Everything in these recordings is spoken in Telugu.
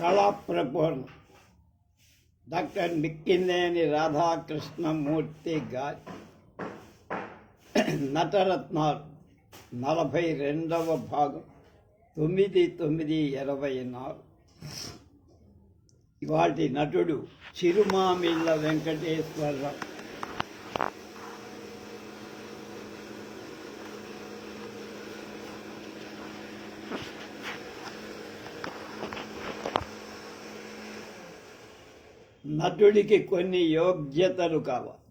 కళాప్రపూర్ణ డాక్టర్ మిక్కినేని రాధాకృష్ణమూర్తి గారి నటరత్నాలు 42వ భాగం 9/9/24. ఇవాటి నటుడు చిరుమామిళ్ళ వెంకటేశ్వరరావు. నటుడికి కొన్ని యోగ్యతలు కావాలి.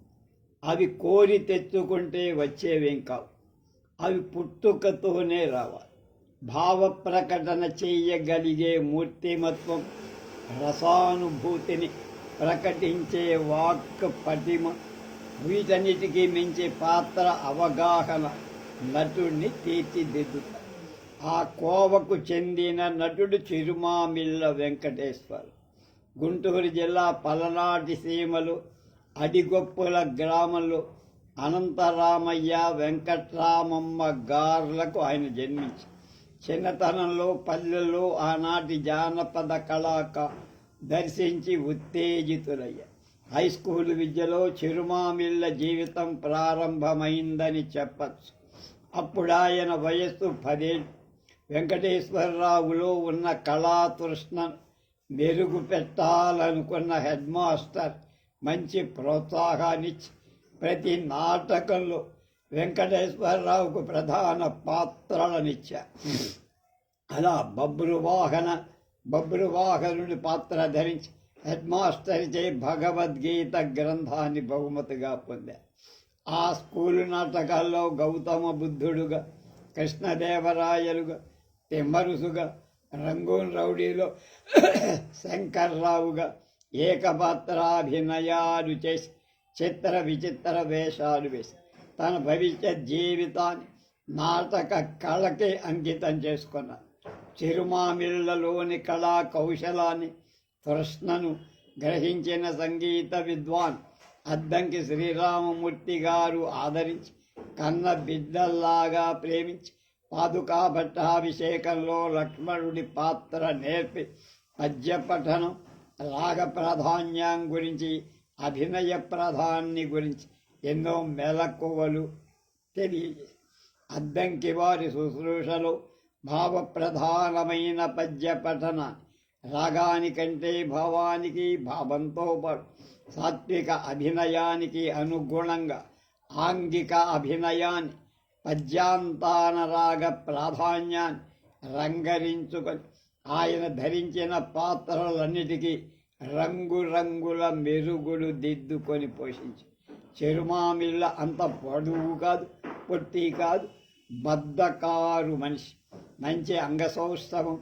అవి కోరి తెచ్చుకుంటే వచ్చేవేం కావు. అవి పుట్టుకతోనే రావాలి. భావ ప్రకటన చేయగలిగే మూర్తిమత్వం, రసానుభూతిని ప్రకటించే వాక్ పటిమ, వీటన్నిటికీ మించి పాత్ర అవగాహన నటుడిని తీర్చిదిద్దుతాయి. ఆ కోవకు చెందిన నటుడు చిరుమామిళ్ళ వెంకటేశ్వర. గుంటూరు జిల్లా పలనాటి సీమలు అడిగొప్పుల గ్రామంలో అనంతరామయ్య వెంకట్రామమ్మ గార్లకు ఆయన జన్మించి చిన్నతనంలో పల్లెల్లో ఆనాటి జానపద కళాక దర్శించి ఉత్తేజితులయ్యారు. హై స్కూల్ విద్యలో చిరుమామిళ్ళ జీవితం ప్రారంభమైందని చెప్పచ్చు. అప్పుడు ఆయన వయస్సు 10 ఏళ్ళు. వెంకటేశ్వరరావులో ఉన్న కళాతృష్ణను మెరుగు పెట్టాలనుకున్న హెడ్ మాస్టర్ మంచి ప్రోత్సాహాన్నిచ్చి ప్రతి నాటకంలో వెంకటేశ్వరరావుకు ప్రధాన పాత్రలనిచ్చారు. అలా బబ్రువాహనుడి పాత్ర ధరించి హెడ్ మాస్టర్చే భగవద్గీత గ్రంథాన్ని బహుమతిగా పొందారు. ఆ స్కూలు నాటకాల్లో గౌతమ బుద్ధుడుగా, కృష్ణదేవరాయలుగా, తిమ్మరుసుగా, రంగూన్ రౌడీలో శంకర్రావుగా ఏకపాత్రాభినయాలు చేసి చిత్ర విచిత్ర వేషాలు వేసి తన భవిష్యత్ జీవితాన్ని నాటక కళకే అంకితం చేసుకున్నారు. చిరుమామిళ్ళలోని కళా కౌశలాన్ని, తృష్ణను గ్రహించిన సంగీత విద్వాన్ అద్దంకి శ్రీరామమూర్తి గారు ఆదరించి కన్న బిడ్డల్లాగా ప్రేమించి పాదుకా పట్టాభిషేకంలో లక్ష్మణుడి పాత్ర నేర్పి పద్య పఠనం, రాగ ప్రాధాన్యం గురించి, అభినయ ప్రాధాన్య గురించి ఎన్నో మెలకువలు తెలియజేసి అద్దంకి వారి శుశ్రూషలో భావప్రధానమైన పద్య పఠనాన్ని రాగానికంటే భావానికి, భావంతో పాటు సాత్విక అభినయానికి అనుగుణంగా ఆంగిక అభినయాన్ని, పద్యాంతాన రాగ ప్రాధాన్యాన్ని రంగరించుకొని ఆయన ధరించిన పాత్రలన్నిటికీ రంగురంగుల మెరుగులు దిద్దుకొని పోషించి చిరుమామిళ్ళ అంత పొడవు కాదు, పొట్టి కాదు, బద్ధకారు మనిషి. మంచి అంగసౌష్ఠవం,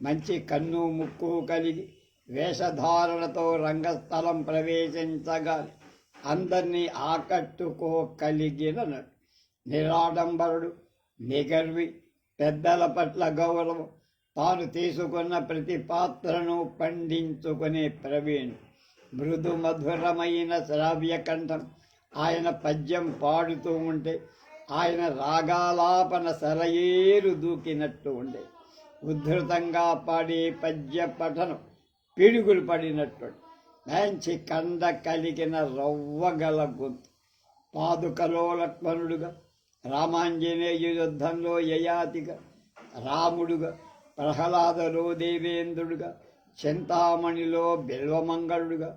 మంచి కన్ను ముక్కు కలిగి వేషధారణతో రంగస్థలం ప్రవేశించగానే అందరినీ ఆకట్టుకోగలిగిన నటుడు. నిరాడంబరుడు, నిగర్వి, పెద్దల పట్ల గౌరవం, తాను తీసుకున్న ప్రతి పాత్రను పండించుకునే ప్రవీణ్. మృదు మధురమైన శ్రావ్య కంఠం. ఆయన పద్యం పాడుతూ ఉంటే ఆయన రాగాలాపన సెలయేరు దూకినట్టు ఉండే. ఉద్ధృతంగా పాడే పద్య పఠనం పిడుగులు పడినట్టు. మంచి కండ కలిగిన రవ్వగల గొంతు. పాదుకలో లక్ష్మణుడుగా, రామాంజనేయ యుద్ధంలో యయాతిగా, రాముడుగా, ప్రహ్లాదలో దేవేంద్రుడుగా, చింతామణిలో బిల్వమంగళుడుగా,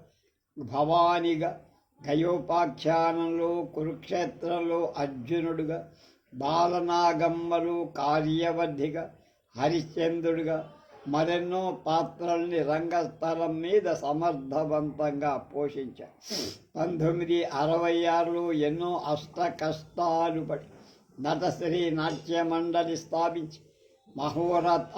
భవానిగా, గయోపాఖ్యానంలో కురుక్షేత్రంలో అర్జునుడుగా, బాలనాగమ్మలు కార్యవర్ధిగా, హరిశ్చంద్రుడుగా మరెన్నో పాత్రల్ని రంగస్థలం మీద సమర్థవంతంగా పోషించారు. 1966లో ఎన్నో అష్ట కష్టాలు పడి నటశ్రీ నాట్య మండలి స్థాపించి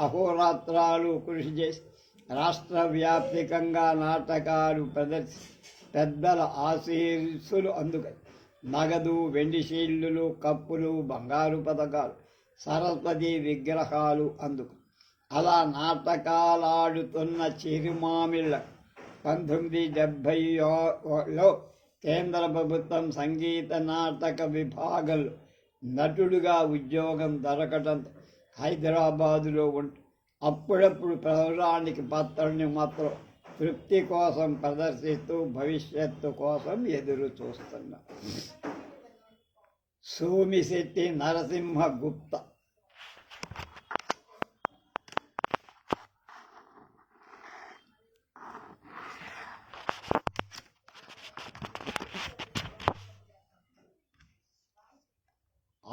అహోరాత్రాలు కృషి చేసి రాష్ట్ర వ్యాప్తికంగా నాటకాలు ప్రదర్శించి పెద్దల ఆశీస్సులు అందుకని నగదు, వెండి షీల్డులు, కప్పులు, బంగారు పథకాలు, సరస్వతి విగ్రహాలు అందుకు. అలా నాటకాలాడుతున్న చిరుమామిళ్ళ 1970లో కేంద్ర ప్రభుత్వం సంగీత నాటక విభాగంలో నటుడుగా ఉద్యోగం దొరకటంతో హైదరాబాదులో ఉంటూ అప్పుడప్పుడు పౌరాణిక పాత్రని మాత్రం తృప్తి కోసం ప్రదర్శిస్తూ భవిష్యత్తు కోసం ఎదురు చూస్తున్నా. సోమిశెట్టి నరసింహగుప్త.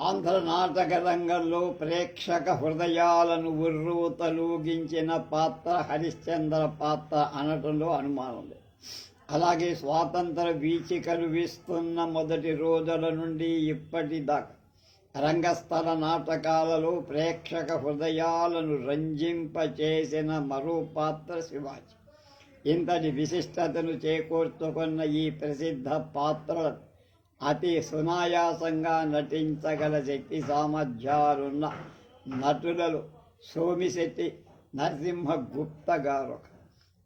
ఆంధ్ర నాటక రంగంలో ప్రేక్షక హృదయాలను ఉర్రూతలూగించిన పాత్ర హరిశ్చంద్ర పాత్ర అనటంలో అనుమానం లేదు. అలాగే స్వాతంత్ర వీచికలు వీస్తున్న మొదటి రోజుల నుండి ఇప్పటిదాకా రంగస్థల నాటకాలలో ప్రేక్షక హృదయాలను రంజింపచేసిన మరో పాత్ర శివాజీ. ఇంతటి విశిష్టతను చేకూర్చుకున్న ఈ ప్రసిద్ధ పాత్రలను అతి సునాయాసంగా నటించగల శక్తి సామర్థ్యాలున్న నటులలో సోమిశెట్టి నరసింహగుప్త గారు.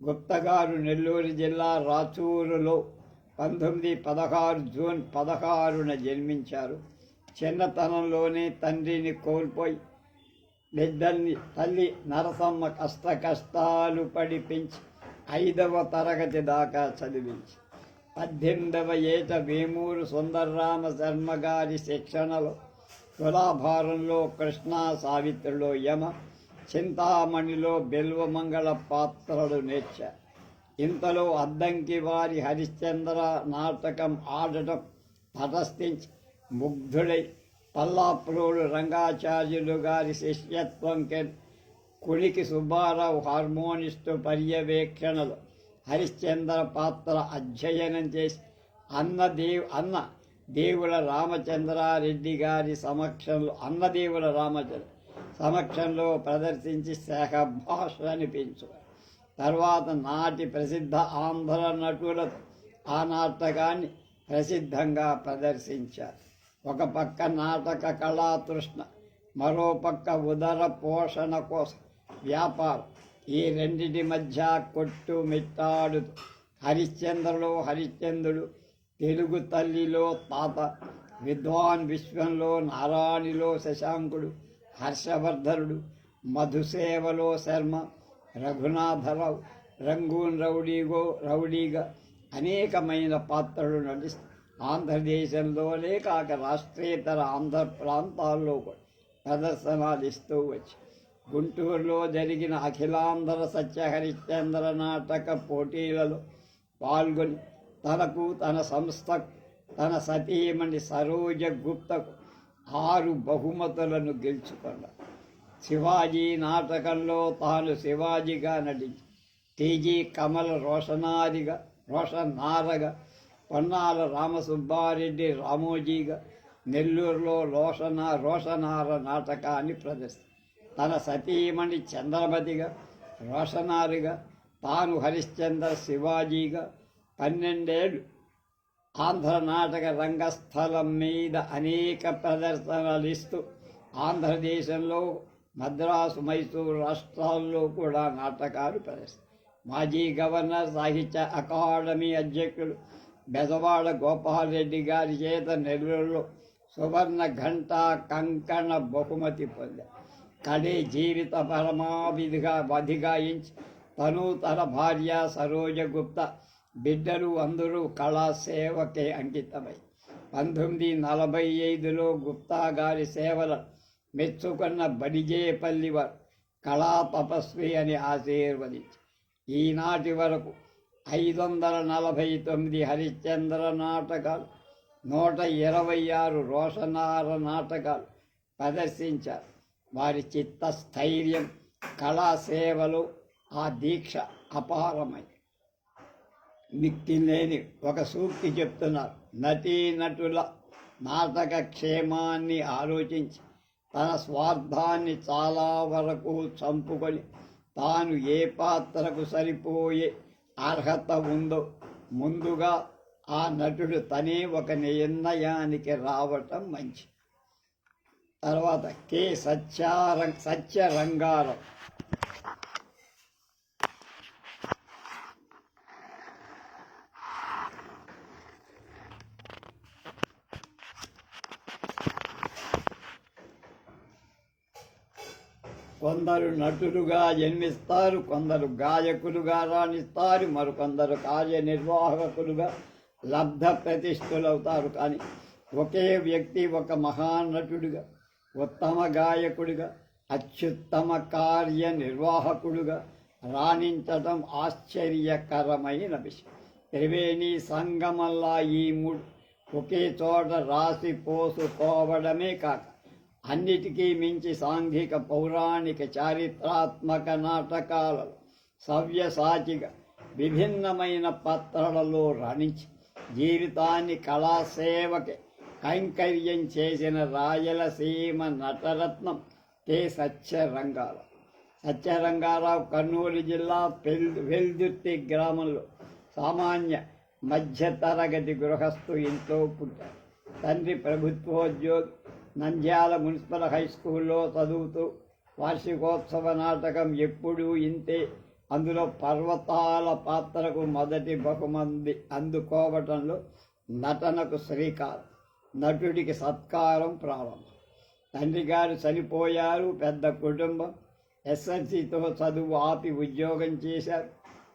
గుప్త గారు నెల్లూరు జిల్లా రాచూరులో 1916 జూన్ 16న జన్మించారు. చిన్నతనంలోనే తండ్రిని కోల్పోయి బిడ్డల్ని తల్లి నరసమ్మ కష్టాలు పడి పెంచి 5వ తరగతి దాకా చదివించి 18వ ఏట వేమూరు సుందరరామ శర్మ గారి శిక్షణలో తులాభారంలో కృష్ణ, సావిత్రిలో యమ, చింతామణిలో బిల్వమంగళ పాత్రలు నేర్చారు. ఇంతలో అద్దంకి వారి హరిశ్చంద్ర నాటకం ఆడటం తటస్థించి ముగ్ధుడై పల్లాప్రోలు రంగాచార్యులు గారి శిష్యత్వం కునికి సుబ్బారావు హార్మోనిస్టు పర్యవేక్షణలో హరిశ్చంద్ర పాత్ర అధ్యయనం చేసి అన్న దేవుల రామచంద్రారెడ్డి గారి సమక్షంలో ప్రదర్శించి శాఖభాష అనిపించు. తర్వాత నాటి ప్రసిద్ధ ఆంధ్ర నటులతో ఆ నాటకాన్ని ప్రసిద్ధంగా ప్రదర్శించారు. ఒక పక్క నాటక కళాతృష్ణ, మరో పక్క ఉదర పోషణ కోసం వ్యాపారం, ఈ రెండిటి మధ్య కొట్టుమిట్టాడుతూ హరిశ్చంద్రలో హరిశ్చంద్రుడు, తెలుగు తల్లిలో తాత, విద్వాన్ విశ్వంలో నారాయణిలో శశాంకుడు, హర్షవర్ధనుడు, మధుసేవలో శర్మ, రఘునాథరావు, రంగూన్ రౌడీగా అనేకమైన పాత్రలు నటిస్తూ ఆంధ్రదేశంలోనే కాక రాష్ట్రేతర ఆంధ్ర ప్రాంతాల్లో కూడా ప్రదర్శనలు ఇస్తూ వచ్చి గుంటూరులో జరిగిన అఖిలాంధ్ర సత్యహరిశ్చంద్ర నాటక పోటీలలో పాల్గొని తనకు, తన సంస్థకు, తన సతీమణి సరోజ గుప్తకు 6 బహుమతులను గెలుచుకున్నాడు. శివాజీ నాటకంలో తాను శివాజీగా నటించి టీజీ కమల్ రోషనారగా, పొన్నాల రామసుబ్బారెడ్డి రామోజీగా, నెల్లూరులో రోషనార నాటకాన్ని ప్రదర్శించారు. తన సతీమణి చంద్రమతిగా, రోషనారిగా, తాను హరిశ్చంద్ర శివాజీగా 12 ఏళ్ళు ఆంధ్ర నాటక రంగస్థలం మీద అనేక ప్రదర్శనలు ఇస్తూ ఆంధ్రదేశంలో మద్రాసు, మైసూరు రాష్ట్రాల్లో కూడా నాటకాలు ప్రదర్శించారు. మాజీ గవర్నర్, సాహిత్య అకాడమీ అధ్యక్షులు బెజవాడ గోపాలరెడ్డి గారి చేత నెల్లూరులో సువర్ణ ఘంటా కంకణ బహుమతి పొందారు. కడే జీవిత పరమావిధిగా వధిగాయించి తను, తన భార్య సరోజ గుప్త, బిడ్డలు అందరూ కళాసేవకే అంకితమై 1945లో గుప్తా గారి సేవలను మెచ్చుకున్న బడిజేపల్లి వారు కళా తపస్వి అని ఆశీర్వదించి ఈనాటి వరకు 549 హరిశ్చంద్ర నాటకాలు, 126 రోషనార నాటకాలు ప్రదర్శించారు. వారి చిత్తస్థైర్యం, కళాసేవలు, ఆ దీక్ష అపారమై మిక్కిలేని ఒక సూక్తి చెప్తున్నారు. నటీనటుల నాటక క్షేమాన్ని ఆలోచించి తన స్వార్థాన్ని చాలా వరకు చంపుకొని తాను ఏ పాత్రకు సరిపోయే అర్హత ఉందో ముందుగా ఆ నటుడు తనే ఒక నిర్ణయానికి రావటం మంచి. తర్వాత కె సత్యరంగారావు. కొందరు నటులుగా జన్మిస్తారు, కొందరు గాయకులుగా రాణిస్తారు, మరికొందరు కార్యనిర్వాహకులుగా లబ్ధ ప్రతిష్ఠులవుతారు. కానీ ఒకే వ్యక్తి ఒక మహానటుడిగా, ఉత్తమ గాయకుడిగా, అత్యుత్తమ కార్యనిర్వాహకుడుగా రాణించటం ఆశ్చర్యకరమైన విషయం. త్రివేణి సంగమల్లా ఈ మూడు ఒకే చోట రాసి పోసుకోవడమే కాక అన్నిటికీ మించి సాంఘిక, పౌరాణిక, చారిత్రాత్మక నాటకాలలో సవ్యసాచిగా విభిన్నమైన పాత్రలలో రాణించి జీవితాన్ని కళాసేవకి కైంకర్యం చేసిన రాయలసీమ నటరత్నం కె. సత్యరంగారావు. సత్యరంగారావు కర్నూలు జిల్లా వెల్దుర్తి గ్రామంలో సామాన్య మధ్యతరగతి గృహస్థు ఇంట్లో పుట్టారు. తండ్రి ప్రభుత్వోద్యోగి. నంద్యాల మున్సిపల్ హై స్కూల్లో చదువుతూ వార్షికోత్సవ నాటకం ఎప్పుడూ ఇంతే, అందులో పర్వతాల పాత్రకు మొదటి బహుమతి అందుకోవటంలో నటనకు శ్రీకారం, నటుడికి సత్కారం ప్రారంభం. తండ్రి గారు చనిపోయారు. పెద్ద కుటుంబం. ఎస్ఎల్సీతో చదువు ఆపి ఉద్యోగం చేశారు.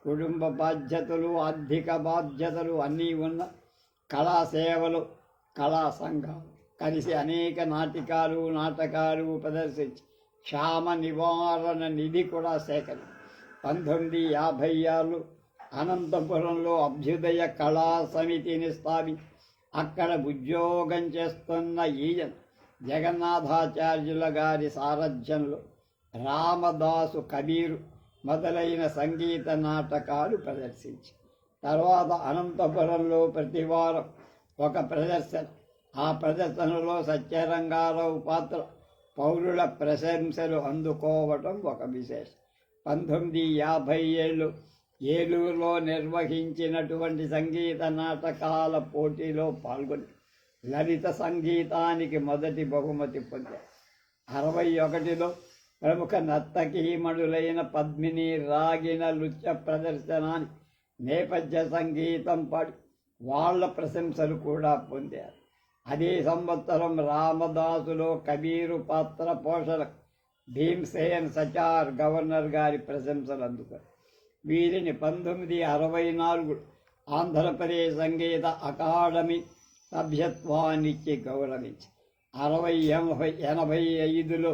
కుటుంబ బాధ్యతలు, ఆర్థిక బాధ్యతలు అన్నీ ఉన్న కళాసేవలు, కళా సంఘాలు కలిసి అనేక నాటకాలు ప్రదర్శించి క్షామ నివారణ నిధి కూడా సేకరించి 1956 అనంతపురంలో అభ్యుదయ కళా సమితిని స్థాపించి అక్కడ ఉద్యోగం చేస్తున్న ఈయన జగన్నాథాచార్యుల గారి సారథ్యంలో రామదాసు, కబీరు మొదలైన సంగీత నాటకాలు ప్రదర్శించి తర్వాత అనంతపురంలో ప్రతివారం ఒక ప్రదర్శన. ఆ ప్రదర్శనలో సత్యరంగారావు పాత్ర పౌరుల ప్రశంసలు అందుకోవటం ఒక విశేషం. 1957 ఏలూరులో నిర్వహించినటువంటి సంగీత నాటకాల పోటీలో పాల్గొని లలిత సంగీతానికి మొదటి బహుమతి పొందారు. 61లో ప్రముఖ నర్తకీమణులైన పద్మిని, రాగిన నృత్య ప్రదర్శనాన్ని నేపథ్య సంగీతం పాడి వాళ్ళ ప్రశంసలు కూడా పొందారు. అదే సంవత్సరం రామదాసులో కబీరు పాత్ర పోషణ భీమ్సేన్ సచార్ గవర్నర్ గారి ప్రశంసలు అందుతారు. వీరిని 1964 ఆంధ్రప్రదేశ్ సంగీత అకాడమీ సభ్యత్వాన్నిచ్చి గౌరవించి 1985లో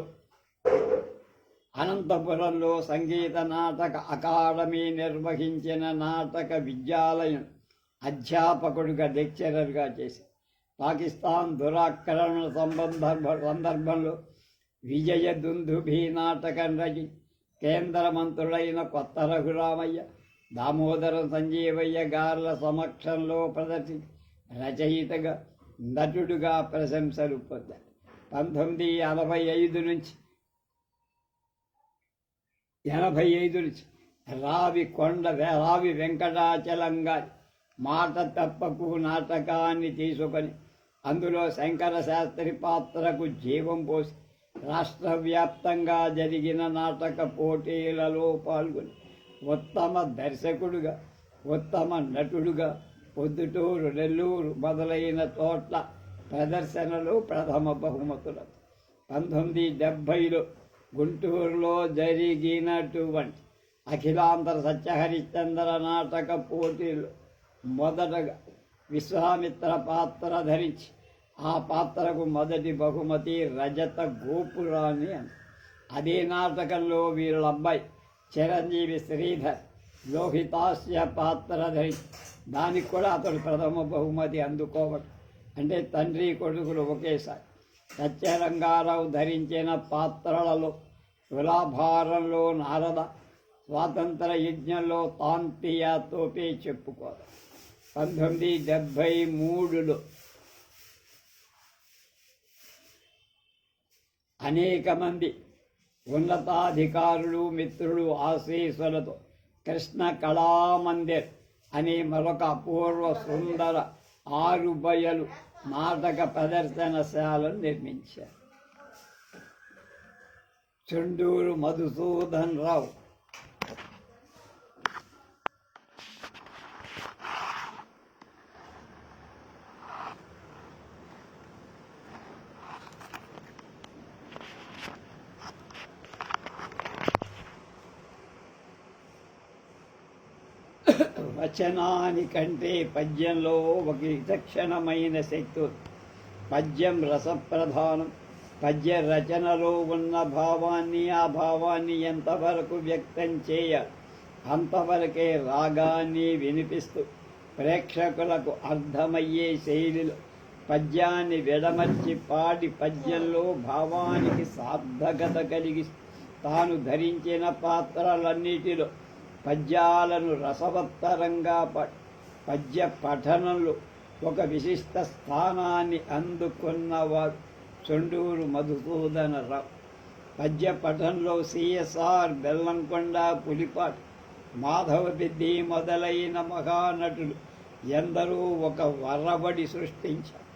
అనంతపురంలో సంగీత నాటక అకాడమీ నిర్వహించిన నాటక విద్యాలయం అధ్యాపకుడిగా, లెక్చరర్గా చేసి పాకిస్తాన్ దురాక్రమణ సందర్భంలో విజయ దుందుభి నాటకం రచించి కేంద్ర మంత్రులైన కొత్త రఘురామయ్య, దామోదరం సంజీవయ్య గార్ల సమక్షంలో ప్రదర్శించి రచయితగా, నటుడుగా ప్రశంసలు పొందారు. 1985 నుంచి రావి వెంకటాచలం గారి మాట తప్పకు నాటకాన్ని తీసుకొని అందులో శంకర శాస్త్రి పాత్రకు జీవం పోసి రాష్ట్ర వ్యాప్తంగా జరిగిన నాటక పోటీలలో పాల్గొని ఉత్తమ దర్శకుడుగా, ఉత్తమ నటుడుగా పొద్దుటూరు, నెల్లూరు మొదలైన చోట్ల ప్రదర్శనలు ప్రథమ బహుమతులు. 1970లో గుంటూరులో జరిగినటువంటి అఖిలాంధ్ర సత్యహరిశ్చంద్ర నాటక పోటీలు మొదటగా విశ్వామిత్ర పాత్ర ధరించి ఆ పాత్రకు మొదటి బహుమతి రజత గోపురాన్ని అని. అదే నాటకంలో వీళ్ళ అబ్బాయి చిరంజీవి శ్రీధర్ లోహితాస్య పాత్ర ధరించి దానికి కూడా అతడు ప్రథమ బహుమతి అందుకోవడం. అంటే తండ్రి కొడుకులు ఒకేసారి. సత్యరంగారావు ధరించిన పాత్రలలో తులాభారంలో నారద, స్వాతంత్ర యజ్ఞంలో తాంతియా తోపే చెప్పుకోవాలి. 1973లో అనేక మంది ఉన్నతాధికారులు, మిత్రులు ఆశీస్సులతో కృష్ణ కళామందిర్ అనే మరొక అపూర్వ సుందర 6 బయలు నాటక ప్రదర్శనశాలను నిర్మించారు. చుండూరు మధుసూదన్ రావు వచనానికంటే పద్యంలో ఒక విచక్షణమైన శక్తి ఉంది. పద్యం రసప్రధానం. పద్య రచనలో ఉన్న భావాన్ని, ఆ భావాన్ని ఎంతవరకు వ్యక్తం చేయాలి అంతవరకే రాగాన్ని వినిపిస్తూ ప్రేక్షకులకు అర్థమయ్యే శైలిలో పద్యాన్ని విడమర్చి పాడి పద్యంలో భావానికి సార్థకత కలిగి తాను ధరించిన పాత్రలన్నిటిలో పద్యాలను రసవత్తరంగా పద్య పఠనంలో ఒక విశిష్ట స్థానాన్ని అందుకున్నవారు చండూరు మధుసూదనరావు. పద్య పఠంలో సిఎస్ఆర్, బెల్లంకొండ, పులిపాటి, మాధవపెద్ది మొదలైన మహానటులు ఎందరూ ఒక వరబడి సృష్టించారు.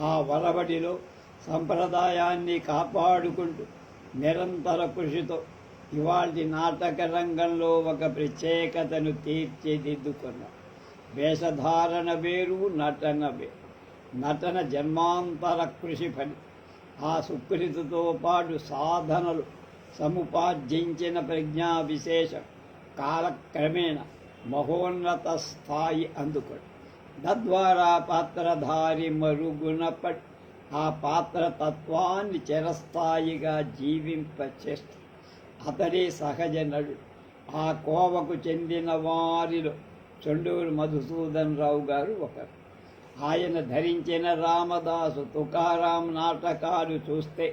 ఆ వరబడిలో సంప్రదాయాన్ని కాపాడుకుంటూ నిరంతర కృషితో ఇవాళ నాటక రంగంలో ఒక ప్రత్యేకతను తీర్చిదిద్దుకున్నారు. వేషధారణ వేరు, నటన వేరు. నటన జన్మాంతర కృషి ఫలి. ఆ సుకృతితో పాటు సాధనలు సముపార్జించిన ప్రజ్ఞా విశేషం కాలక్రమేణ మహోన్నత స్థాయి అందుకోండి. తద్వారా పాత్రధారి మరుగునపడి ఆ పాత్ర తత్వాన్ని చిరస్థాయిగా జీవింపచేస్తుంది. అతడే సహజ నటుడు. ఆ కోవకు చెందిన వారిలో చండూరు మధుసూదన్ రావు గారు ఒకరు. ఆయన ధరించిన రామదాసు, తుకారాం నాటకాలు చూస్తే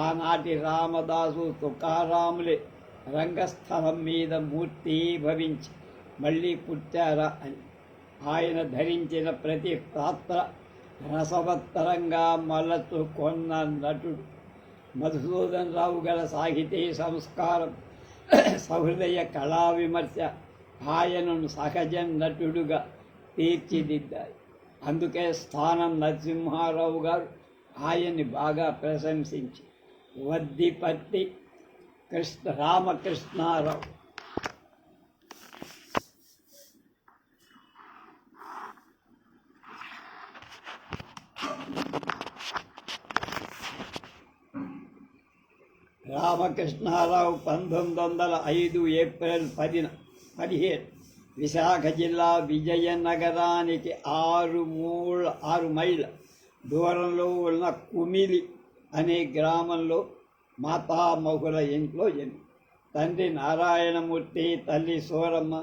ఆనాటి రామదాసు, తుకారాములే రంగస్థలం మీద మూర్తీభవించి మళ్ళీ పుట్టారా అని. ఆయన ధరించిన ప్రతి పాత్ర రసవత్తరంగా మలచుకొన్న నటుడు. మధుసూదన్ రావు గల సాహితీ సంస్కారం, సహృదయ కళా విమర్శ ఆయనను సహజ నటుడుగా తీర్చిదిద్దాయి. అందుకే స్థానం నరసింహారావు గారు ఆయన్ని బాగా ప్రశంసించి వద్దిపత్తి రామకృష్ణారావు, రామకృష్ణారావు 1905 ఏప్రిల్ 15 విశాఖ జిల్లా విజయనగరానికి 6 మైళ్ళ దూరంలో ఉన్న కుమిలి అనే గ్రామంలో మాతామహుల ఇంట్లో జన్మ. తండ్రి నారాయణమూర్తి, తల్లి సూరమ్మ.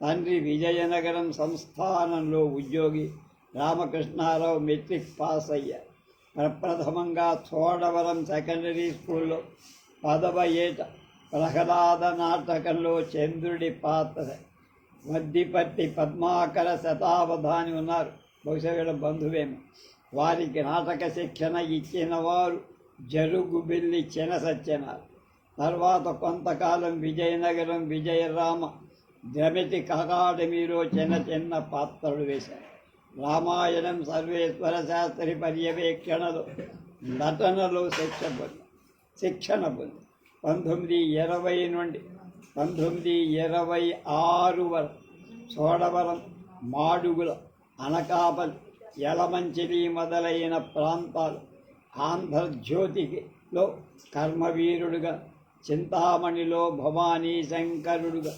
తండ్రి విజయనగరం సంస్థానంలో ఉద్యోగి. రామకృష్ణారావు మెట్రిక్ పాస్ అయ్యారు. ప్రప్రథమంగా చోడవరం సెకండరీ స్కూల్లో 10వ ఏట ప్రహ్లాద నాటకంలో చంద్రుడి పాత్ర. వద్దిపత్తి పద్మాకర శతావధాని ఉన్నారు, బహుశా వీళ్ళ బంధువేమో. వారికి నాటక శిక్షణ ఇచ్చిన వారు జరుగుబెల్లి చిన సత్యనారాయణ. తర్వాత కొంతకాలం విజయనగరం విజయరామ డ్రామాటిక్ అకాడమీలో చిన్న పాత్రలు వేశారు. రామాయణం సర్వేశ్వర శాస్త్రి పర్యవేక్షణలో నటనలో శిక్షణ పొంది 1920 నుండి 1926 వరకు చోడవరం, మాడుగుల, అనకాపల్లి, యలమంచిలి మొదలైన ప్రాంతాలు ఆంధ్రజ్యోతిలో కర్మవీరుడుగా, చింతామణిలో భవానీ శంకరుడుగా,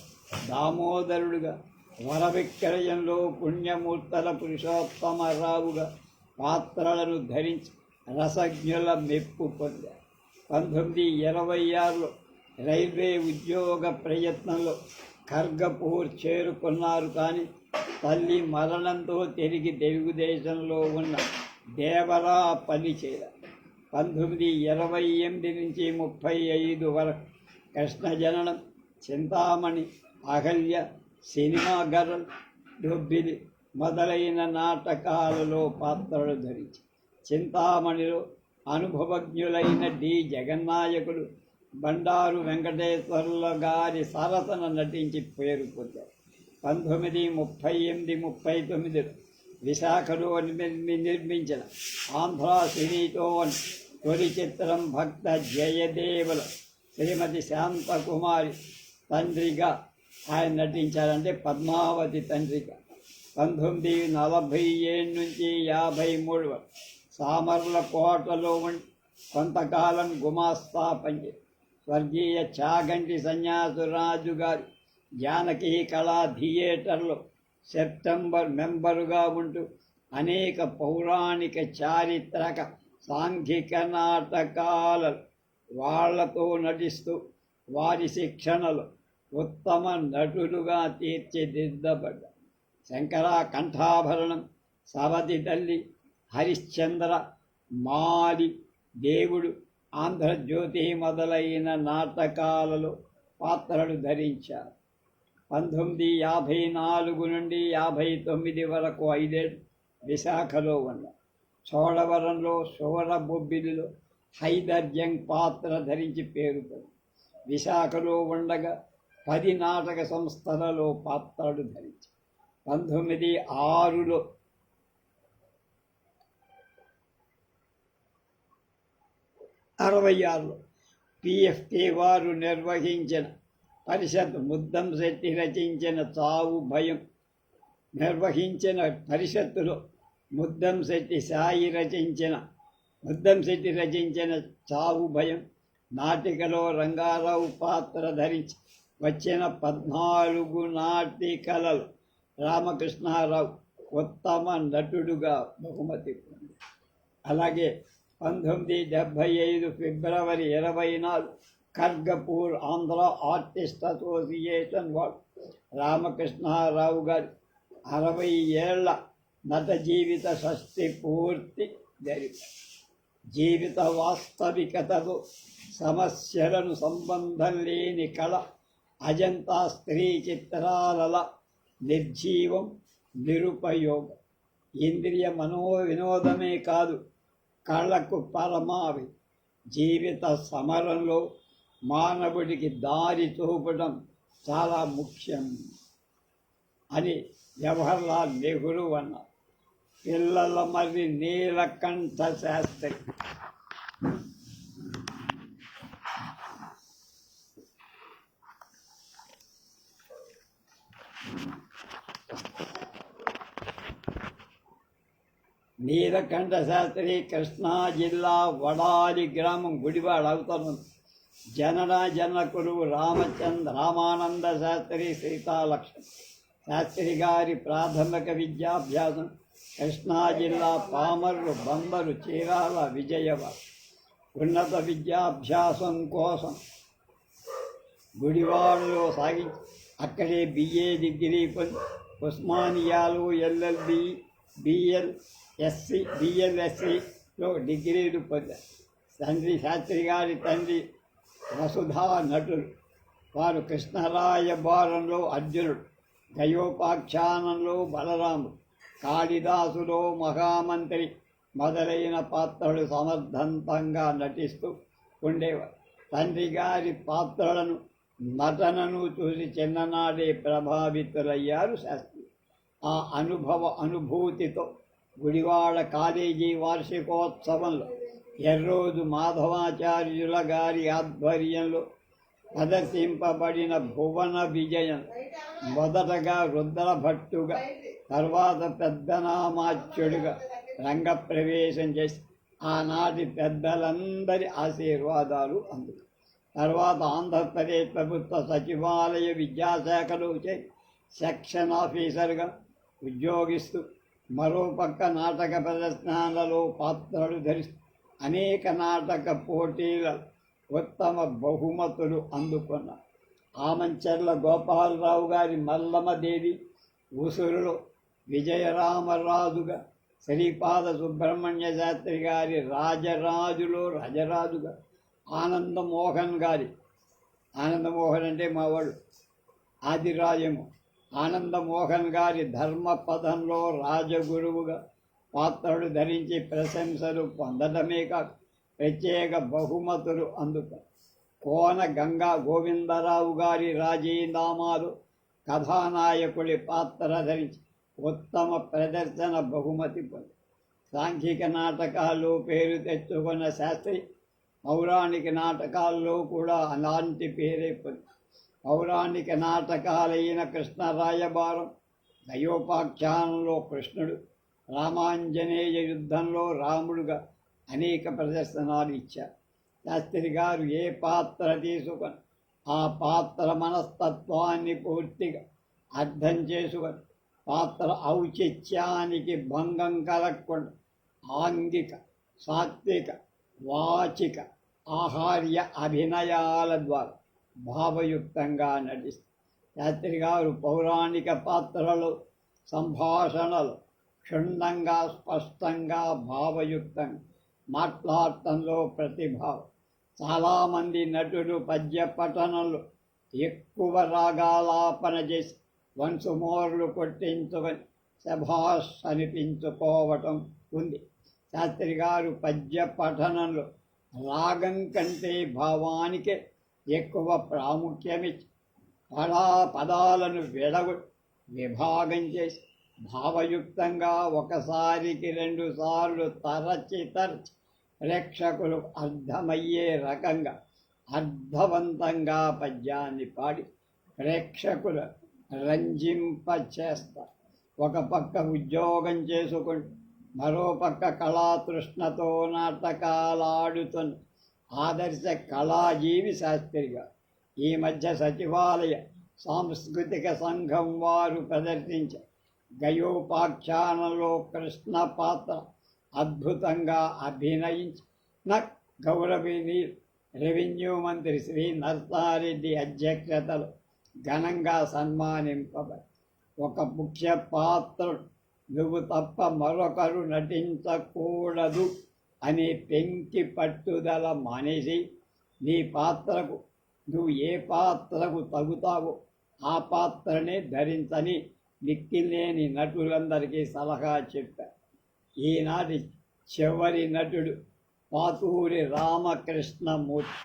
దామోదరుడుగా, వరవిక్రయంలో పుణ్యమూర్తల పురుషోత్తమరావుగా పాత్రలను ధరించి రసజ్ఞుల మెప్పు పొందారు. 1926లో రైల్వే ఉద్యోగ ప్రయత్నంలో ఖర్గపూర్ చేరుకున్నారు. కానీ తల్లి మరణంతో తిరిగి తెలుగుదేశంలో ఉన్న దేవరా పని చేరారు. 1928 నుంచి 35 వరకు కృష్ణ జననం, చింతామణి, అహల్య, సినిమా గర్ల్, డొబ్బిలి మొదలైన నాటకాలలో పాత్రలు ధరించి చింతామణిలో అనుభవజ్ఞులైన డి జగన్నాయకుడు, బండారు వెంకటేశ్వర్ల గారి సరసన నటించి పేరు పొందారు. 1938-39 విశాఖలో నిర్మించిన ఆంధ్ర సినీటోన్ తొలి చిత్రం భక్త జయదేవుల శ్రీమతి శాంతకుమారి తండ్రిగా ఆయన నటించారంటే పద్మావతి తండ్రిగా. 1947 నుంచి 53 వరకు సామర్లకోటలో కొంతకాలం గుమాస్తా పనిచేశారు. స్వర్గీయ చాగంటి సన్యాసురాజు గారి జానకి కళా థియేటర్లో సెప్టెంబర్ మెంబరుగా ఉంటూ అనేక పౌరాణిక చారిత్రక సాంఘిక నాటకాల వాళ్లతో నటిస్తూ వారి శిక్షణలో ఉత్తమ నటులుగా తీర్చిదిద్దబడ్డారు. శంకర కంఠాభరణం, సవతి తల్లి, హరిశ్చంద్ర, మాలి, దేవుడు, ఆంధ్రజ్యోతి మొదలైన నాటకాలలో పాత్రలు ధరించారు. 1954 నుండి 59 వరకు 5 ఏళ్ళు విశాఖలో ఉన్నారు. చోడవరంలో శూరబొబ్బిలిలో హైదర్జంగ్ పాత్ర ధరించి పేరుపడి విశాఖలో ఉండగా 10 నాటక సంస్థలలో పాత్రలు ధరించి 1906లో పిఎఫ్కే వారు నిర్వహించిన పరిషత్ ముద్దంశెట్టి రచించిన చావు భయం నిర్వహించిన పరిషత్తులో ముద్దంశెట్టి రచించిన చావు భయం నాటికలో రంగారావు పాత్ర ధరించి వచ్చిన 14 నాటికలలో రామకృష్ణారావు ఉత్తమ నటుడుగా బహుమతి పొంది. అలాగే 1975 ఫిబ్రవరి 24 ఖర్గపూర్ ఆంధ్ర ఆర్టిస్ట్ అసోసియేషన్ వారు రామకృష్ణారావు గారి 60 ఏళ్ల నట జీవిత షష్ఠి పూర్తి జరిపారు. జీవిత వాస్తవికతతో సమస్యలను సంబంధం లేని కళ అజంతా స్త్రీ చిత్రాల నిర్జీవం, నిరుపయోగం. ఇంద్రియ వినోదమే కాదు, కళకు పరమావి. జీవిత సమరంలో మానవుడికి దారి చూపడం చాలా ముఖ్యం అని జవహర్లాల్ నెహ్రూ అన్నారు. పిల్లల మరి నీలకంఠ శాస్త్రి నీలకంఠ శాస్త్రి కృష్ణా జిల్లా వడాలి గ్రామం గుడివాడ అవుతాను. జనకులు రామానంద శాస్త్రి, సీతాలక్ష్మి శాస్త్రి గారి ప్రాథమిక విద్యాభ్యాసం కృష్ణా జిల్లా పామర్రు, బందరు, చీరాల, విజయవాడ. ఉన్నత విద్యాభ్యాసం కోసం గుడివాడలో సాగించి అక్కడే BA డిగ్రీ పొంది ఉస్మానియాలో LLB, BLSCలో డిగ్రీలు పొందారు. శాస్త్రి గారి తండ్రి వసుధా నటులు. వారు కృష్ణరాయబారంలో అర్జునుడు, గయోపాఖ్యానంలో బలరాముడు, కాళిదాసులో మహామంత్రి మొదలైన పాత్రలు సమర్థవంతంగా నటిస్తూ ఉండేవారు. తండ్రి గారి పాత్రలను, నటనను చూసి చిన్ననాడే ప్రభావితులయ్యారు శాస్త్రి. ఆ అనుభూతితో గుడివాడ కాలేజీ వార్షికోత్సవంలో ఎర్రోజు మాధవాచార్యుల గారి ఆధ్వర్యంలో ప్రదర్శింపబడిన భువన విజయం మొదటగా రుద్రభట్టుగా, తర్వాత పెద్దనామాచ్యుడిగా రంగప్రవేశం చేసి ఆనాటి పెద్దలందరి ఆశీర్వాదాలు అందుకు. తర్వాత ఆంధ్రప్రదేశ్ ప్రభుత్వ సచివాలయ విద్యాశాఖలో సెక్షన్ ఆఫీసర్గా ఉద్యోగిస్తూ మరోపక్క నాటక ప్రదర్శనలలో పాత్రలు ధరిస్తూ అనేక నాటక పోటీల ఉత్తమ బహుమతులు అందుకున్నారు. ఆమంచర్ల గోపాలరావు గారి మల్లమ్మదేవి, ఉసురులో విజయరామరాజుగా, శ్రీపాద సుబ్రహ్మణ్య శాస్త్రి గారి రాజరాజులో రాజరాజుగా, ఆనందమోహన్ అంటే మావాడు ఆదిరాజము, ఆనందమోహన్ గారి ధర్మపదంలో రాజగురువుగా పాత్రలు ధరించి ప్రశంసలు పొందడమే కాదు ప్రత్యేక బహుమతులు అందుతారు. కోన గంగా గోవిందరావు గారి రాజీనామాలు కథానాయకుడి పాత్ర ధరించి ఉత్తమ ప్రదర్శన బహుమతి పొంది. సాంఘిక నాటకాల్లో పేరు తెచ్చుకున్న శాస్త్రి పౌరాణిక నాటకాల్లో కూడా అలాంటి పేరే పొంది. పౌరాణిక నాటకాలైన కృష్ణరాయబారం, గయోపాఖ్యానంలో కృష్ణుడు, రామాంజనేయ యుద్ధంలో రాముడుగా అనేక ప్రదర్శనలు ఇచ్చారు. శాస్త్రి గారు ఏ పాత్ర తీసుకొని ఆ పాత్ర మనస్తత్వాన్ని పూర్తిగా అర్థం చేసుకొని పాత్ర ఔచిత్యానికి భంగం కలగకుండా ఆంగిక, సాత్విక, వాచిక, ఆహార్య అభినయాల ద్వారా భావయుక్తంగా నటిస్తారు. శాస్త్రి గారు పౌరాణిక పాత్రలు సంభాషణలు క్షుణ్ణంగా స్పష్టంగా భావయుక్తంగా మాట్లాడటంలో ప్రతిభావం. చాలామంది నటులు పద్య పఠనంలో ఎక్కువ రాగాలాపన చేసి వంశమోర్లు కొట్టించుకొని శభాష్ అనిపించుకోవటం ఉంది. శాస్త్రి గారు పద్య పఠనంలో రాగం కంటే భావానికే ఎక్కువ ప్రాముఖ్యమిచ్చి పదాలను విభాగం చేసి భావయుక్తంగా ఒకసారికి 2 సార్లు తరచి ప్రేక్షకులు అర్థమయ్యే రకంగా అర్థవంతంగా పద్యాన్ని పాడి ప్రేక్షకులు రంజింపచేస్తారు. ఒక పక్క ఉద్యోగం చేసుకుంటూ మరో పక్క కళాతృష్ణతో నాటకాలాడుతున్న ఆదర్శ కళాజీవి శాస్త్రిగా ఈ మధ్య సచివాలయ సాంస్కృతిక సంఘం వారు ప్రదర్శించే గయోపాఖ్యానంలో కృష్ణ పాత్ర అద్భుతంగా అభినయించిన గౌరవనీయులు రెవెన్యూ మంత్రి శ్రీ నర్సారెడ్డి అధ్యక్షతలో ఘనంగా సన్మానింపబడి ఒక ముఖ్య పాత్ర నువ్వు తప్ప మరొకరు నటించకూడదు అనే పెంకి పట్టుదల మానేసి నీ పాత్రకు నువ్వు ఏ పాత్రకు తగుతావో ఆ పాత్రనే ధరించని దిక్కిలేని నటులందరికీ సలహా చెప్పారు. ఈనాటి చివరి నటుడు పాతూరి రామకృష్ణమూర్తి.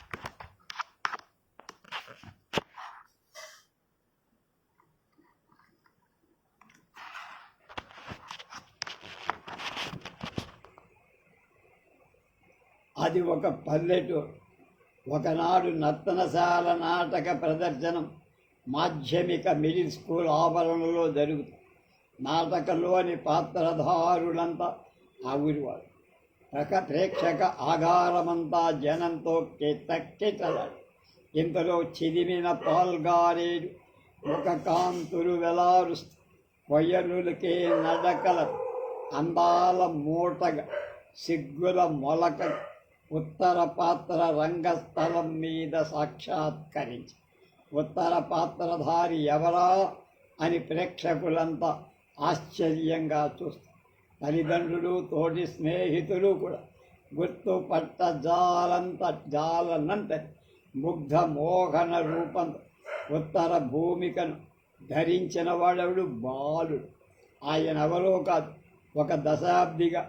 అది ఒక పల్లెటూరు. ఒకనాడు నర్తనశాల నాటక ప్రదర్శనం మాధ్యమిక మిడిల్ స్కూల్ ఆవరణలో జరుగుతుంది. నాటకంలోని పాత్రధారులంతా ఆ ఊరివారు. ప్రేక్షక ఆగారమంతా జనంతో కిటకిటలాడు. ఇంతలో చిదిమిన పాల్గారేడు ముఖ కాంతులు వెలారుస్తూ కొయ్యనులకే నడకల అందాల మూటగా సిగ్గుల మొలక ఉత్తర పాత్ర రంగస్థలం మీద సాక్షాత్కరించి ఉత్తర పాత్రధారి ఎవరా అని ప్రేక్షకులంతా ఆశ్చర్యంగా చూస్తారు. తల్లిదండ్రులు తోటి స్నేహితులు కూడా గుర్తుపట్ట జాలనంత ముగ్ధ మోహన రూపంతో ఉత్తర భూమికను ధరించిన వాడెవడు బాలుడు. ఆయన ఎవరో కాదు, ఒక దశాబ్దిగా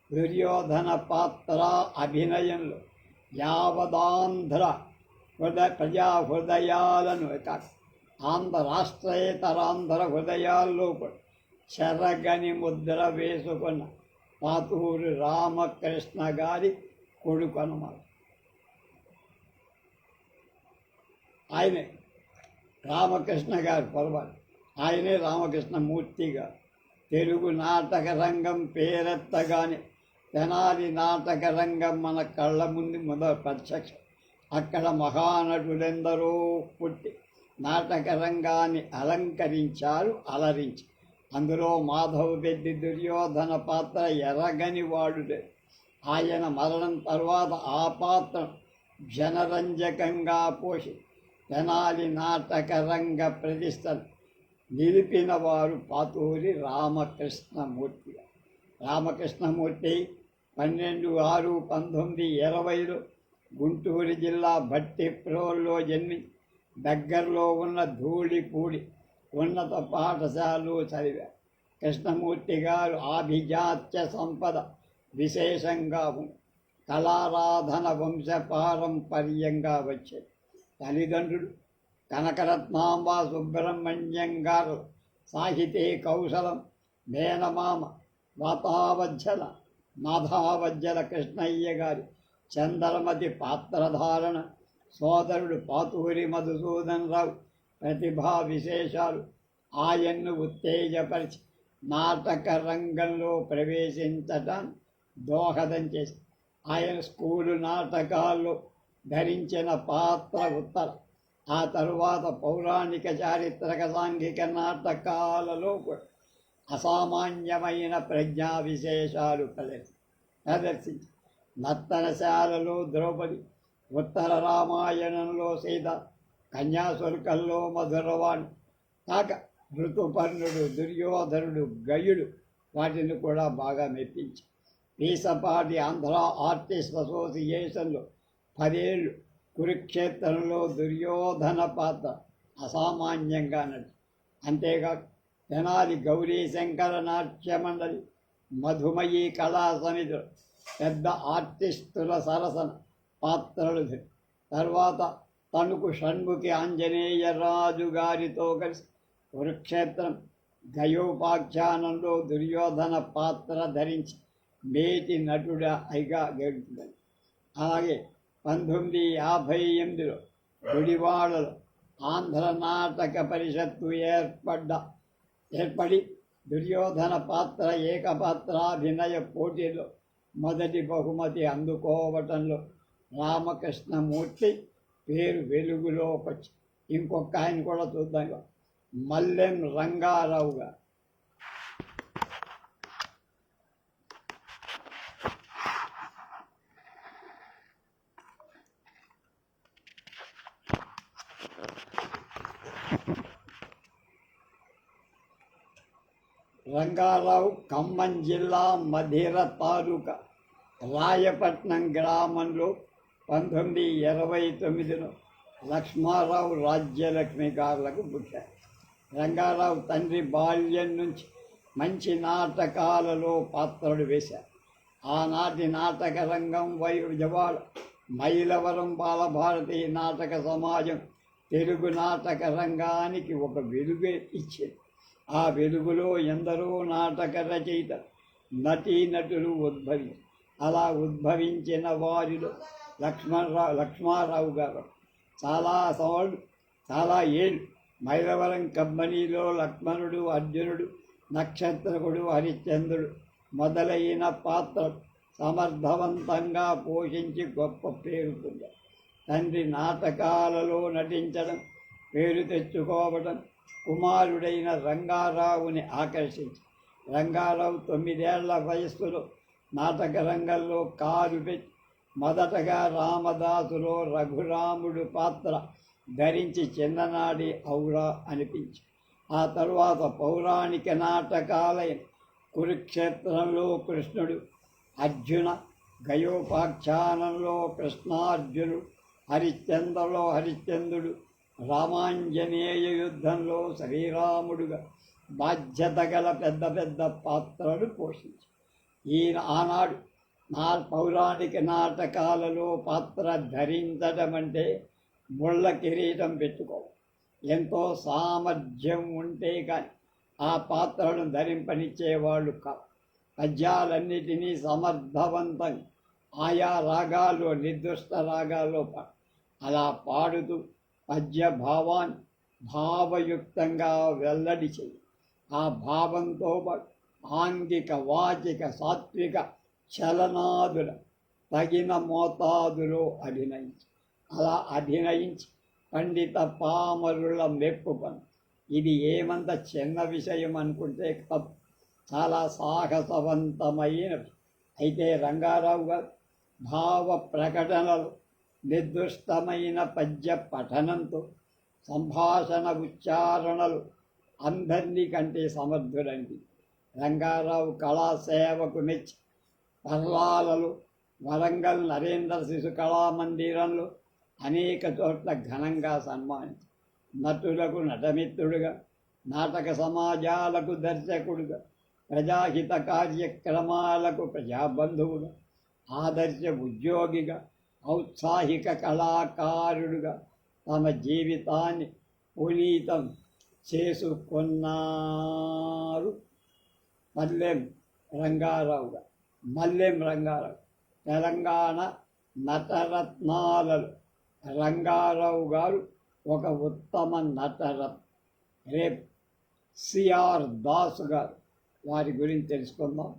దుర్యోధన పాత్ర అభినయంలో యావదాంధ్ర ప్రజా హృదయాలను ఆంధ్ర రాష్ట్రేతరాంధ్ర హృదయాల్లో కూడా చెరగని ముద్ర వేసుకున్న పాతూరి రామకృష్ణ గారి కొడుకు అన్నమాట. ఆయనే రామకృష్ణ గారు పొరపాటు, ఆయనే రామకృష్ణమూర్తిగా తెలుగు నాటక రంగం పేరెత్తగానే తెనాలి నాటక రంగం మన కళ్ళ ముందు మొదలు ప్రత్యక్షం. అక్కడ మహానటులెందరో పుట్టి నాటక రంగాన్ని అలంకరించారు, అలరించి. అందులో మాధవపెద్ది దుర్యోధన పాత్ర ఎరగని వాడులే. ఆయన మరణం తర్వాత ఆ పాత్ర జనరంజకంగా పోసి తెనాలి నాటక రంగ ప్రతిష్టను నిలిపిన వారు పాతూరి రామకృష్ణమూర్తి. రామకృష్ణమూర్తి 12/6/1920 గుంటూరు జిల్లా భట్టిప్రోల్లో జన్మించి దగ్గరలో ఉన్న ధూళిపూడి ఉన్నత పాఠశాలలో చదివారు. కృష్ణమూర్తి గారు ఆభిజాత్య సంపద విశేషంగా కళారాధన వంశపారంపర్యంగా వచ్చేది. తల్లిదండ్రులు కనకరత్నాంబ సుబ్రహ్మణ్యం గారు సాహితీ కౌశలం, మేనమామ నాథావజ్జల కృష్ణయ్య గారి చంద్రమతి పాత్రధారణ, సోదరుడు పాతూరి మధుసూదన్ రావు ప్రతిభా విశేషాలు ఆయన్ను ఉత్తేజపరిచి నాటక రంగంలో ప్రవేశించటానికి దోహదం చేసి ఆయన స్కూలు నాటకాల్లో ధరించిన పాత్ర ఉత్తర, ఆ తరువాత పౌరాణిక చారిత్రక సాంఘిక నాటకాలలో కూడా అసామాన్యమైన ప్రజ్ఞా విశేషాలు ప్రదర్శించి నర్తనశాలలో ద్రౌపది, ఉత్తర రామాయణంలో సీత, కన్యాశుల్కంలో మధురవాణి, కాక ఋతుపర్ణుడు, దుర్యోధనుడు, గయుడు వాటిని కూడా బాగా మెప్పించి పీసపాటి ఆంధ్ర ఆర్టిస్ట్ అసోసియేషన్లో 10 ఏళ్ళు కురుక్షేత్రంలో దుర్యోధన పాత్ర అసామాన్యంగా నటి. అంతేకాక తెనాలి గౌరీ శంకర నాట్య మండలి, మధుమయీ కళా సమితిలో పెద్ద ఆర్టిస్టుల సరసన పాత్రలు. తర్వాత తణుకు షణ్ముఖి ఆంజనేయరాజు గారితో కలిసి కురుక్షేత్రం గయోపాఖ్యానంలో దుర్యోధన పాత్ర ధరించి మేటి నటుడిగా గెలుచుకుంది. అలాగే 1958లో గుడివాడలో ఆంధ్ర నాటక పరిషత్తు ఏర్పడి దుర్యోధన పాత్ర ఏకపాత్రాభినయ పోటీలో మొదటి బహుమతి అందుకోవటంలో రామకృష్ణమూర్తి పేరు వెలుగులోకి వచ్చి. ఇంకొక ఆయన కూడా చూద్దాం, మల్లెం రంగారావు గారు. రంగారావు ఖమ్మం జిల్లా మధిర తాలూకా రాయపట్నం గ్రామంలో 1929లో లక్ష్మారావు రాజ్యలక్ష్మి గారులకు పుట్టారు. రంగారావు తండ్రి బాల్యం నుంచి మంచి నాటకాలలో పాత్రలు వేశారు. ఆనాటి నాటక రంగం విజయవాడ మైలవరం బాలభారతి నాటక సమాజం తెలుగు నాటక రంగానికి ఒక వెలుగు ఇచ్చింది. ఆ వెలుగులో ఎందరో నాటక రచయిత నటీనటులు అలా ఉద్భవించిన వారిలో లక్ష్మారావు గారు చాలా ఏళ్ళు మైలవరం కంపెనీలో లక్ష్మణుడు, అర్జునుడు, నక్షత్రకుడు, హరిశ్చంద్రుడు మొదలైన పాత్రలు సమర్థవంతంగా పోషించి గొప్ప పేరు పొందారు. తండ్రి నాటకాలలో నటించడం, పేరు తెచ్చుకోవడం కుమారుడైన రంగారావుని ఆకర్షించి రంగారావు 9 ఏళ్ల వయస్సులో నాటక రంగంలో కారు పెట్టి మొదటగా రామదాసులో రఘురాముడు పాత్ర ధరించి చిన్ననాడి ఔరా అనిపించి, ఆ తరువాత పౌరాణిక నాటకాలైన కురుక్షేత్రంలో కృష్ణుడు, అర్జున, గయోపాఖ్యానంలో కృష్ణార్జునుడు, హరిశ్చంద్రలో హరిశ్చంద్రుడు, రామాంజనేయ యుద్ధంలో శ్రీరాముడుగా బాధ్యత గల పెద్ద పెద్ద పాత్రలు పోషించి ఆనాడు పౌరాణిక నాటకాలలో పాత్ర ధరించడం అంటే ముళ్ళ కిరీటం పెట్టుకోవాలి. ఎంతో సామర్థ్యం ఉంటే కానీ ఆ పాత్రను ధరింపనిచ్చేవాళ్ళు కాదు. పద్యాలన్నిటినీ సమర్థవంతంగా ఆయా రాగాల్లో నిర్దిష్ట రాగాల్లో అలా పాడుతూ పద్య భావాన్ని భావయుక్తంగా వెల్లడి చేయి. ఆ భావంతో పాటు ఆంగిక, వాచిక, సాత్విక చలనాదుల తగిన మోతాదులో అభినయించి పండిత పామరుల మెప్పు పని. ఇది ఏమంత చిన్న విషయం అనుకుంటే తప్పు, చాలా సాహసవంతమైనది. అయితే రంగారావు గారు భావ ప్రకటనలు, నిర్దిష్టమైన పద్య పఠనంతో సంభాషణ ఉచ్చారణలు అందరికంటే సమర్థుడండి. రంగారావు కళాసేవకు మెచ్చి పర్లాలలో, వరంగల్ నరేంద్ర శిశు కళామందిరంలో అనేక చోట్ల ఘనంగా సన్మానించి నటులకు నటమిత్రుడుగా, నాటక సమాజాలకు దర్శకుడుగా, ప్రజాహిత కార్యక్రమాలకు ప్రజాబంధువుగా, ఆదర్శ ఉద్యోగిగా, ఔత్సాహిక కళాకారుడుగా తమ జీవితాన్ని పునీతం చేసుకున్నారు. మల్లెం రంగారావు తెలంగాణ నటరత్నాలలో రంగారావు గారు ఒక ఉత్తమ నటరత్న. రేపు సిఆర్ దాసు గారు వారి గురించి తెలుసుకుందాం.